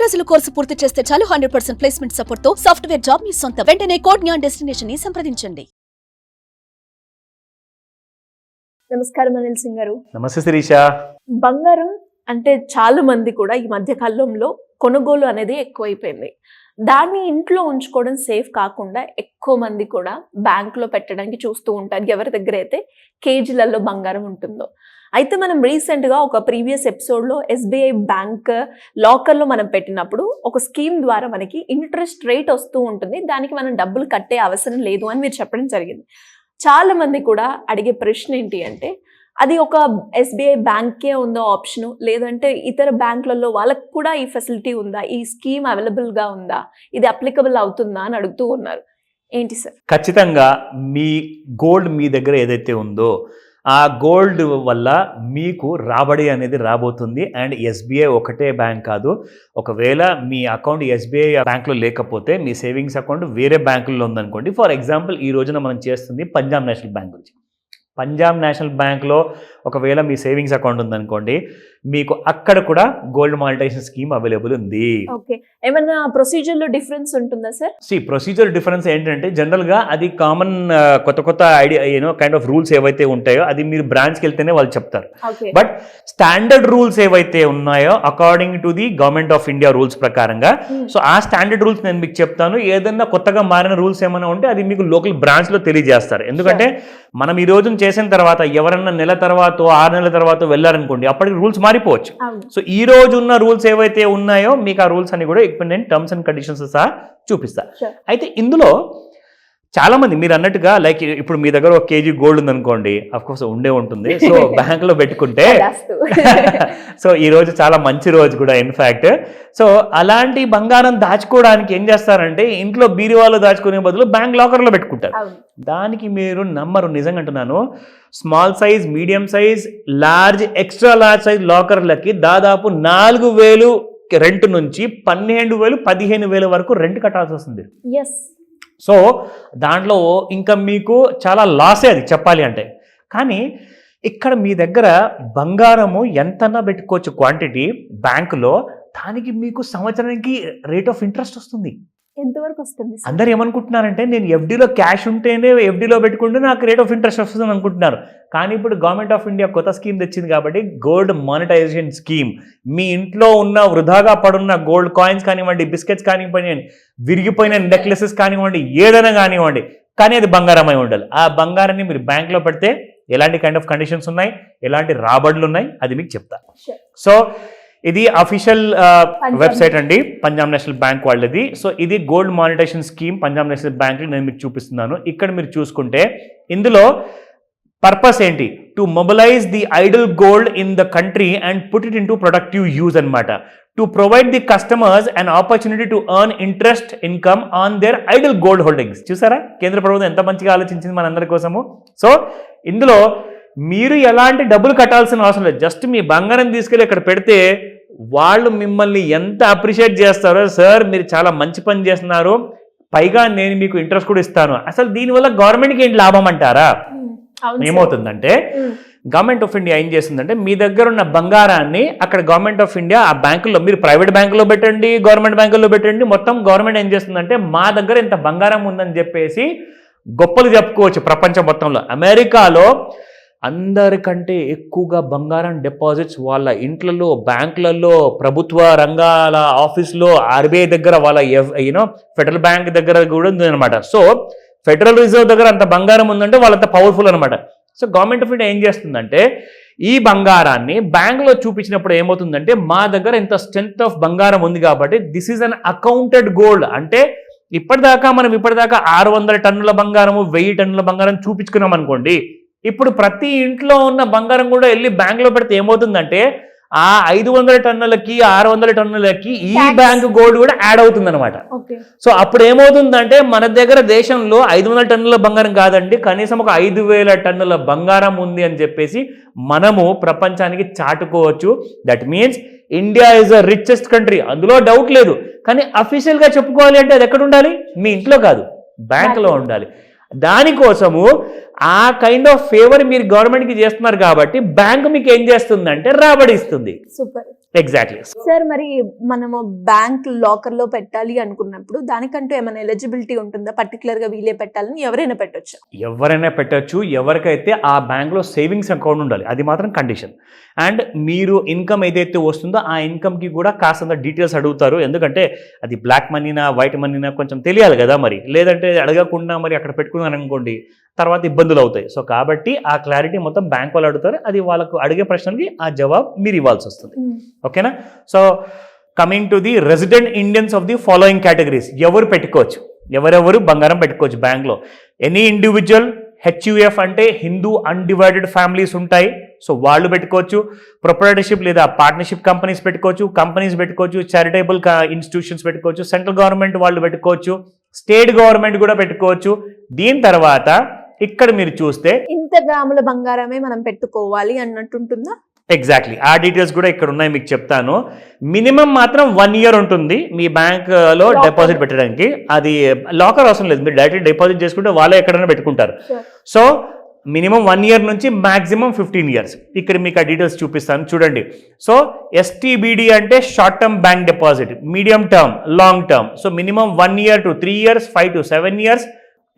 రోజుల కోర్సు పూర్తి చేస్తే చాలు 100% ప్లేస్మెంట్ సపోర్ట్ తో సాఫ్ట్వేర్ జాబ్ మీ సొంత. వెంటనే కోడ్ జ్ఞాన్ డెస్టినేషన్ ని సంప్రదించండి. నమస్కారం అనిల్ సింగ్ గారు. నమస్తే శిరీష. బంగారం అంటే చాలా మంది కూడా ఈ మధ్య కాలంలో కొనుగోలు అనేది ఎక్కువైపోయింది. దాన్ని ఇంట్లో ఉంచుకోవడం సేఫ్ కాకుండా ఎక్కువ మంది కూడా బ్యాంకులో పెట్టడానికి చూస్తూ ఉంటారు, ఎవరి దగ్గర అయితే కేజీలలో బంగారం ఉంటుందో. అయితే మనం రీసెంట్గా ఒక ప్రీవియస్ ఎపిసోడ్లో SBI బ్యాంక్ లాకర్లో మనం పెట్టినప్పుడు ఒక స్కీమ్ ద్వారా మనకి ఇంట్రెస్ట్ రేట్ వస్తూ ఉంటుంది, దానికి మనం డబ్బులు కట్టే అవసరం లేదు అని మీరు చెప్పడం జరిగింది. చాలా మంది కూడా అడిగే ప్రశ్న ఏంటి అంటే, అది ఒక SBI బ్యాంకే ఉందో ఆప్షను, లేదంటే ఇతర బ్యాంకులలో వాళ్ళకు కూడా ఈ ఫెసిలిటీ ఉందా, ఈ స్కీమ్ అవైలబుల్గా ఉందా, ఇది అప్లికబుల్ అవుతుందా అని అడుగుతూ ఉన్నారు. ఏంటి సార్? ఖచ్చితంగా మీ గోల్డ్ మీ దగ్గర ఏదైతే ఉందో ఆ గోల్డ్ వల్ల మీకు రాబడి అనేది రాబోతుంది. అండ్ SBI ఒకటే బ్యాంక్ కాదు, ఒకవేళ మీ అకౌంట్ SBI బ్యాంక్లో లేకపోతే మీ సేవింగ్స్ అకౌంట్ వేరే బ్యాంకుల్లో ఉందనుకోండి. ఫర్ ఎగ్జాంపుల్ ఈ రోజున మనం చేస్తుంది పంజాబ్ నేషనల్ బ్యాంక్ గురించి. పంజాబ్ నేషనల్ బ్యాంక్లో ఒకవేళ మీ సేవింగ్స్ అకౌంట్ ఉందనుకోండి, మీకు అక్కడ కూడా గోల్డ్ మానిటైజేషన్ స్కీమ్ అవైలబుల్ ఉంది. ఓకే, ఏమన్నా ప్రొసీజర్లో డిఫరెన్స్ ఉంటుందా సార్? ప్రొసీజర్ డిఫరెన్స్ ఏంటంటే, జనరల్గా అది కామన్ కొత్త ఐడియా కైండ్ ఆఫ్ రూల్స్ ఏవైతే ఉంటాయో అది మీరు బ్రాంచ్కి వెళ్తేనే వాళ్ళు చెప్తారు. బట్ స్టాండర్డ్ రూల్స్ ఏవైతే ఉన్నాయో according to the government of India rules ప్రకారంగా, సో ఆ స్టాండర్డ్ రూల్స్ నేను మీకు చెప్తాను. ఏదన్నా కొత్తగా మారిన రూల్స్ ఏమైనా ఉంటే అది మీకు లోకల్ బ్రాంచ్లో తెలియజేస్తారు. ఎందుకంటే మనం ఈ రోజు చేసిన తర్వాత ఎవరన్నా నెల తర్వాత 6 నెలల తర్వాత వెళ్ళారనుకోండి, అప్పటికి రూల్స్ మారిపోవచ్చు. సో ఈ రోజు ఉన్న రూల్స్ ఏవైతే ఉన్నాయో మీకు ఆ రూల్స్ అని కూడా ఇప్పుడు నేను టర్మ్స్ అండ్ కండిషన్స్ సహా చూపిస్తా. అయితే ఇందులో చాలా మంది మీరు అన్నట్టుగా లైక్ ఇప్పుడు మీ దగ్గర 1 కేజీ గోల్డ్ ఉందనుకోండి, అఫ్ కోర్స్ ఉండే ఉంటుంది. సో బ్యాంక్లో పెట్టుకుంటే సో ఈ రోజు చాలా మంచి రోజు కూడా ఇన్ఫ్యాక్ట్. సో అలాంటి బంగారం దాచుకోవడానికి ఏం చేస్తారంటే, ఇంట్లో బీరువాలో దాచుకునే బదులు బ్యాంక్ లాకర్లో పెట్టుకుంటారు. దానికి మీరు నమ్మరు, నిజంగా అంటున్నాను, small size, medium size, large, extra large size లాకర్లకి దాదాపు 4,000 రెంట్ నుంచి 12,000, 15,000 వరకు రెంట్ కట్టాల్సి వస్తుంది. సో దాంట్లో ఇంకా మీకు చాలా లాసే అది చెప్పాలి అంటే. కానీ ఇక్కడ మీ దగ్గర బంగారము ఎంతన్నా పెట్టుకోవచ్చు క్వాంటిటీ బ్యాంకులో, దానికి మీకు సంవత్సరానికి రేట్ ఆఫ్ ఇంట్రెస్ట్ వస్తుంది. ఎంతవరకు వస్తుంది? అందరు ఏమనుకుంటున్నారంటే, నేను FDలో క్యాష్ ఉంటేనే FDలో పెట్టుకుంటే నాకు రేట్ ఆఫ్ ఇంట్రెస్ట్ వస్తుంది అనుకుంటున్నారు. కానీ ఇప్పుడు గవర్నమెంట్ ఆఫ్ ఇండియా కొత్త స్కీమ్ తెచ్చింది కాబట్టి, గోల్డ్ మానిటైజేషన్ స్కీమ్. మీ ఇంట్లో ఉన్న వృధాగా పడున్న గోల్డ్ కాయిన్స్ కానివ్వండి, బిస్కెట్స్ కానివ్వండి, విరిగిపోయిన నెక్లెసెస్ కానివ్వండి, ఏదైనా కానివ్వండి, కానీ అది బంగారమై ఉండాలి. ఆ బంగారాన్ని మీరు బ్యాంక్లో పెడితే ఎలాంటి కైండ్ ఆఫ్ కండిషన్స్ ఉన్నాయి, ఎలాంటి రాబడులు ఉన్నాయి, అది మీకు చెప్తా. సో ఇది అఫీషియల్ వెబ్సైట్ అండి, పంజాబ్ నేషనల్ బ్యాంక్ వాళ్ళది. సో ఇది gold monetization scheme Punjab National బ్యాంక్లో నేను మీకు చూపిస్తున్నాను. ఇక్కడ మీరు చూసుకుంటే ఇందులో పర్పస్ ఏంటి, to mobilize the idle gold in the country and put it in to productive use అనమాట. To provide the customers and opportunity to earn interest income on their idle gold holdings. చూసారా కేంద్ర ప్రభుత్వం ఎంత మంచిగా ఆలోచించింది మనందరి కోసము. సో ఇందులో మీరు ఎలాంటి డబ్బులు కట్టాల్సిన అవసరం లేదు, జస్ట్ మీ బంగారం తీసుకెళ్ళి ఇక్కడ పెడితే వాళ్ళు మిమ్మల్ని ఎంత అప్రిషియేట్ చేస్తారో, సార్ మీరు చాలా మంచి పని చేస్తున్నారు, పైగా నేను మీకు ఇంట్రెస్ట్ కూడా ఇస్తాను. అసలు దీనివల్ల గవర్నమెంట్కి ఏంటి లాభం అంటారా? ఏమవుతుందంటే, గవర్నమెంట్ ఆఫ్ ఇండియా ఏం చేస్తుందంటే, మీ దగ్గర ఉన్న బంగారాన్ని అక్కడ గవర్నమెంట్ ఆఫ్ ఇండియా ఆ బ్యాంకుల్లో, మీరు ప్రైవేట్ బ్యాంకులో పెట్టండి, గవర్నమెంట్ బ్యాంకుల్లో పెట్టండి, మొత్తం గవర్నమెంట్ ఏం చేస్తుందంటే, మా దగ్గర ఇంత బంగారం ఉందని చెప్పేసి గొప్పలు చెప్పుకోవచ్చు ప్రపంచం మొత్తంలో. అమెరికాలో అందరికంటే ఎక్కువగా బంగారం డిపాజిట్స్ వాళ్ళ ఇంట్లలో, బ్యాంకులలో, ప్రభుత్వ రంగాల ఆఫీస్లో, RBI దగ్గర, వాళ్ళ ఫెడరల్ బ్యాంక్ దగ్గర కూడా ఉంది అనమాట. సో ఫెడరల్ రిజర్వ్ దగ్గర అంత బంగారం ఉందంటే వాళ్ళంత పవర్ఫుల్ అనమాట. సో గవర్నమెంట్ ఆఫ్ ఇండియా ఏం చేస్తుందంటే, ఈ బంగారాన్ని బ్యాంకులో చూపించినప్పుడు ఏమవుతుందంటే, మా దగ్గర ఇంత స్ట్రెంత్ ఆఫ్ బంగారం ఉంది కాబట్టి this is an accounted gold. అంటే ఇప్పటిదాకా 600 టన్నుల బంగారము, 1000 టన్నుల బంగారం చూపించుకున్నాం అనుకోండి, ఇప్పుడు ప్రతి ఇంట్లో ఉన్న బంగారం కూడా వెళ్ళి బ్యాంకులో పెడితే ఏమవుతుందంటే, ఆ 500 టన్నులకి 600 టన్నులకి ఈ బ్యాంక్ గోల్డ్ కూడా యాడ్ అవుతుంది అనమాట. సో అప్పుడు ఏమవుతుందంటే, మన దగ్గర దేశంలో 500 టన్నుల బంగారం కాదండి, కనీసం ఒక 5,000 టన్నుల బంగారం ఉంది అని చెప్పేసి మనము ప్రపంచానికి చాటుకోవచ్చు. That means India is a richest country, అందులో డౌట్ లేదు. కానీ అఫీషియల్గా చెప్పుకోవాలి అంటే అది ఎక్కడ ఉండాలి? మీ ఇంట్లో కాదు, బ్యాంకులో ఉండాలి. దానికోసము ఆ కైండ్ ఆఫ్ ఫేవర్ మీరు గవర్నమెంట్కి చేస్తున్నారు కాబట్టి బ్యాంకు మీకు ఏం చేస్తుందంటే రాబడి ఇస్తుంది. సూపర్. ఎగ్జాక్ట్లీ. సార్ మరి మనము బ్యాంక్ లాకర్ లో పెట్టాలి అనుకున్నప్పుడు దానికంటూ ఏమైనా ఎలిజిబిలిటీ ఉంటుందా? పర్టికులర్ గా వీలే పెట్టాలని ఎవరైనా పెట్టొచ్చు? ఎవరైనా పెట్టచ్చు. ఎవరికైతే ఆ బ్యాంక్లో సేవింగ్స్ అకౌంట్ ఉండాలి, అది మాత్రం కండిషన్. అండ్ మీరు ఇన్కమ్ ఏదైతే వస్తుందో ఆ ఇన్కమ్కి కూడా కాస్తంత డీటెయిల్స్ అడుగుతారు. ఎందుకంటే అది బ్లాక్ మనీనా వైట్ మనీనా కొంచెం తెలియాలి కదా మరి. లేదంటే అడగకుండా మరి అక్కడ పెట్టుకున్నాను అనుకోండి తర్వాత ఇబ్బందులు అవుతాయి. సో కాబట్టి ఆ క్లారిటీ మొత్తం బ్యాంక్ వాళ్ళు అడుగుతారు. అది వాళ్ళకు అడిగే ప్రశ్నలకి ఆ జవాబు మీరు ఇవ్వాల్సి వస్తుంది. ఓకేనా? So coming to the resident Indians of the following categories. ఎవరు పెట్టుకోవచ్చు, ఎవరెవరు బంగారం పెట్టుకోవచ్చు బ్యాంక్లో? ఎనీ ఇండివిజువల్, HUF అంటే హిందూ అన్డివైడెడ్ ఫ్యామిలీస్ ఉంటాయి, సో వాళ్ళు పెట్టుకోవచ్చు. ప్రొప్రైటర్షిప్ లేదా పార్ట్నర్షిప్ కంపెనీస్ పెట్టుకోవచ్చు, కంపెనీస్ పెట్టుకోవచ్చు, చారిటబుల్ ఇన్స్టిట్యూషన్స్ పెట్టుకోవచ్చు, సెంట్రల్ గవర్నమెంట్ వాళ్ళు పెట్టుకోవచ్చు, స్టేట్ గవర్నమెంట్ కూడా పెట్టుకోవచ్చు. దీని తర్వాత ఇక్కడ మీరు చూస్తే ఇంత గ్రాముల బంగారమే మనం పెట్టుకోవాలి అన్నట్టుంటుందా? ఎగ్జాక్ట్లీ ఆ డీటెయిల్స్ కూడా ఇక్కడ ఉన్నాయి, మీకు చెప్తాను. మినిమం మాత్రం 1 year ఉంటుంది మీ బ్యాంక్లో డిపాజిట్ పెట్టడానికి. అది లాకర్ అవసరం లేదు, మీరు డైరెక్ట్ డిపాజిట్ చేసుకుంటే వాళ్ళే ఎక్కడైనా పెట్టుకుంటారు. సో మినిమం 1 year నుంచి మ్యాక్సిమం 15 years. ఇక్కడ మీకు ఆ డీటెయిల్స్ చూపిస్తాను చూడండి. సో STBD అంటే short term bank deposit, medium term, long term. So minimum 1 year to 3 years, 5 to 7 years,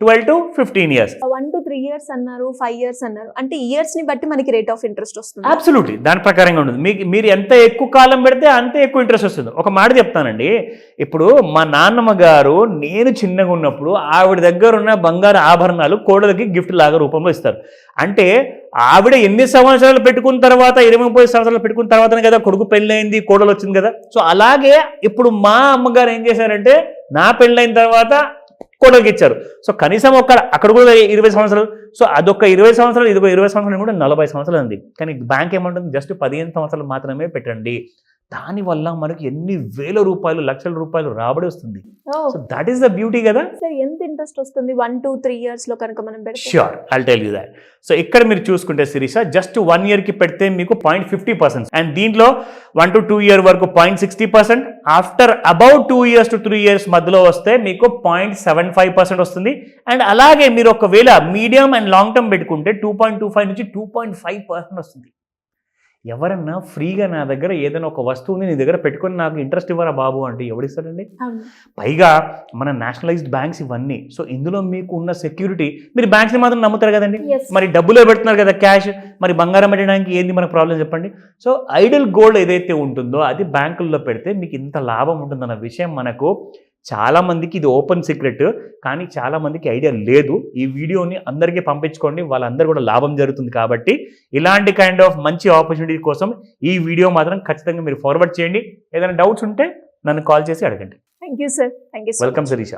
12 to 15 years. 1 to 3 years అన్నారు, 5 years అన్నారు. అంటే ఇయర్స్ ని బట్టి మనకి రేట్ ఆఫ్ ఇంట్రెస్ట్ వస్తుంది? అబ్సల్యూట్లీ, దాని ప్రకారంగా ఉంటుంది. మీరు ఎంత ఎక్కువ కాలం పెడితే అంతే ఎక్కువ ఇంట్రెస్ట్ వస్తుంది. ఒక మాట చెప్తానండి, ఇప్పుడు మా నాన్నమ్మ గారు నేను చిన్నగా ఉన్నప్పుడు ఆవిడ దగ్గర ఉన్న బంగారు ఆభరణాలు కోడలకి గిఫ్ట్ లాగా రూపంలో ఇస్తారు. అంటే ఆవిడ ఎన్ని సంవత్సరాలు పెట్టుకున్న తర్వాత, 20-30 సంవత్సరాలు పెట్టుకున్న తర్వాతనే కదా కొడుకు పెళ్ళైంది, కోడలు వచ్చింది కదా. సో అలాగే ఇప్పుడు మా అమ్మగారు ఏం చేశారంటే నా పెళ్ళైన తర్వాత కోడలికి ఇచ్చారు. సో కనీసం అక్కడ కూడా 20 సంవత్సరాలు. సో అదొక 20 సంవత్సరాలు, ఇదొక 20 సంవత్సరాలు కూడా 40 సంవత్సరాలు ఉంది. కానీ బ్యాంక్ ఏమంటుంది, జస్ట్ 15 సంవత్సరాలు మాత్రమే పెట్టండి. దానివల్ల మనకి ఎన్ని వేల రూపాయలు, లక్షల రూపాయలు రాబడి వస్తుంది. So that is the beauty కదా. సార్ ఎంత ఇంట్రెస్ట్ వస్తుంది 1 to 3 years లో కనుక మనం పెడితే? Sure, I'll tell you that. So ఇక్కడ మీరు చూసుకుంటే శిరీష, జస్ట్ 1 year కి పెడితే మీకు 0.50%, అండ్ దీంట్లో 1 to 2 year వరకు 0.60%. After about 2 years to 3 years మధ్యలో వస్తే మీకు 0.75% వస్తుంది. అండ్ అలాగే మీరు ఒకవేళ మీడియం అండ్ లాంగ్ టర్మ్ పెట్టుకుంటే 2.25 నుంచి 2.5% వస్తుంది. ఎవరన్నా ఫ్రీగా నా దగ్గర ఏదైనా ఒక వస్తువుని నీ దగ్గర పెట్టుకొని నాకు ఇంట్రెస్ట్ ఇవ్వరా బాబు అంటే ఎవడిస్తాడండి? పైగా మన నేషనలైజ్డ్ బ్యాంక్స్ ఇవన్నీ. సో ఇందులో మీకు ఉన్న సెక్యూరిటీ, మీరు బ్యాంక్స్ని మాత్రం నమ్ముతారు కదండి. మరి డబ్బులో పెడుతున్నారు కదా క్యాష్, మరి బంగారం పెట్టడానికి ఏంది మన ప్రాబ్లం చెప్పండి. సో ఐడల్ గోల్డ్ ఏదైతే ఉంటుందో అది బ్యాంకుల్లో పెడితే మీకు ఇంత లాభం ఉంటుందన్న విషయం మనకు చాలా మందికి ఇది ఓపెన్ సీక్రెట్, కానీ చాలా మందికి ఐడియా లేదు. ఈ వీడియోని అందరికీ పంపించుకోండి, వాళ్ళందరూ కూడా లాభం జరుగుతుంది. కాబట్టి ఇలాంటి కైండ్ ఆఫ్ మంచి ఆపర్చునిటీ కోసం ఈ వీడియో మాత్రం ఖచ్చితంగా మీరు ఫార్వర్డ్ చేయండి. ఏదైనా డౌట్స్ ఉంటే నన్ను కాల్ చేసి అడగండి. Thank you sir. Thank you. Welcome Sirisha.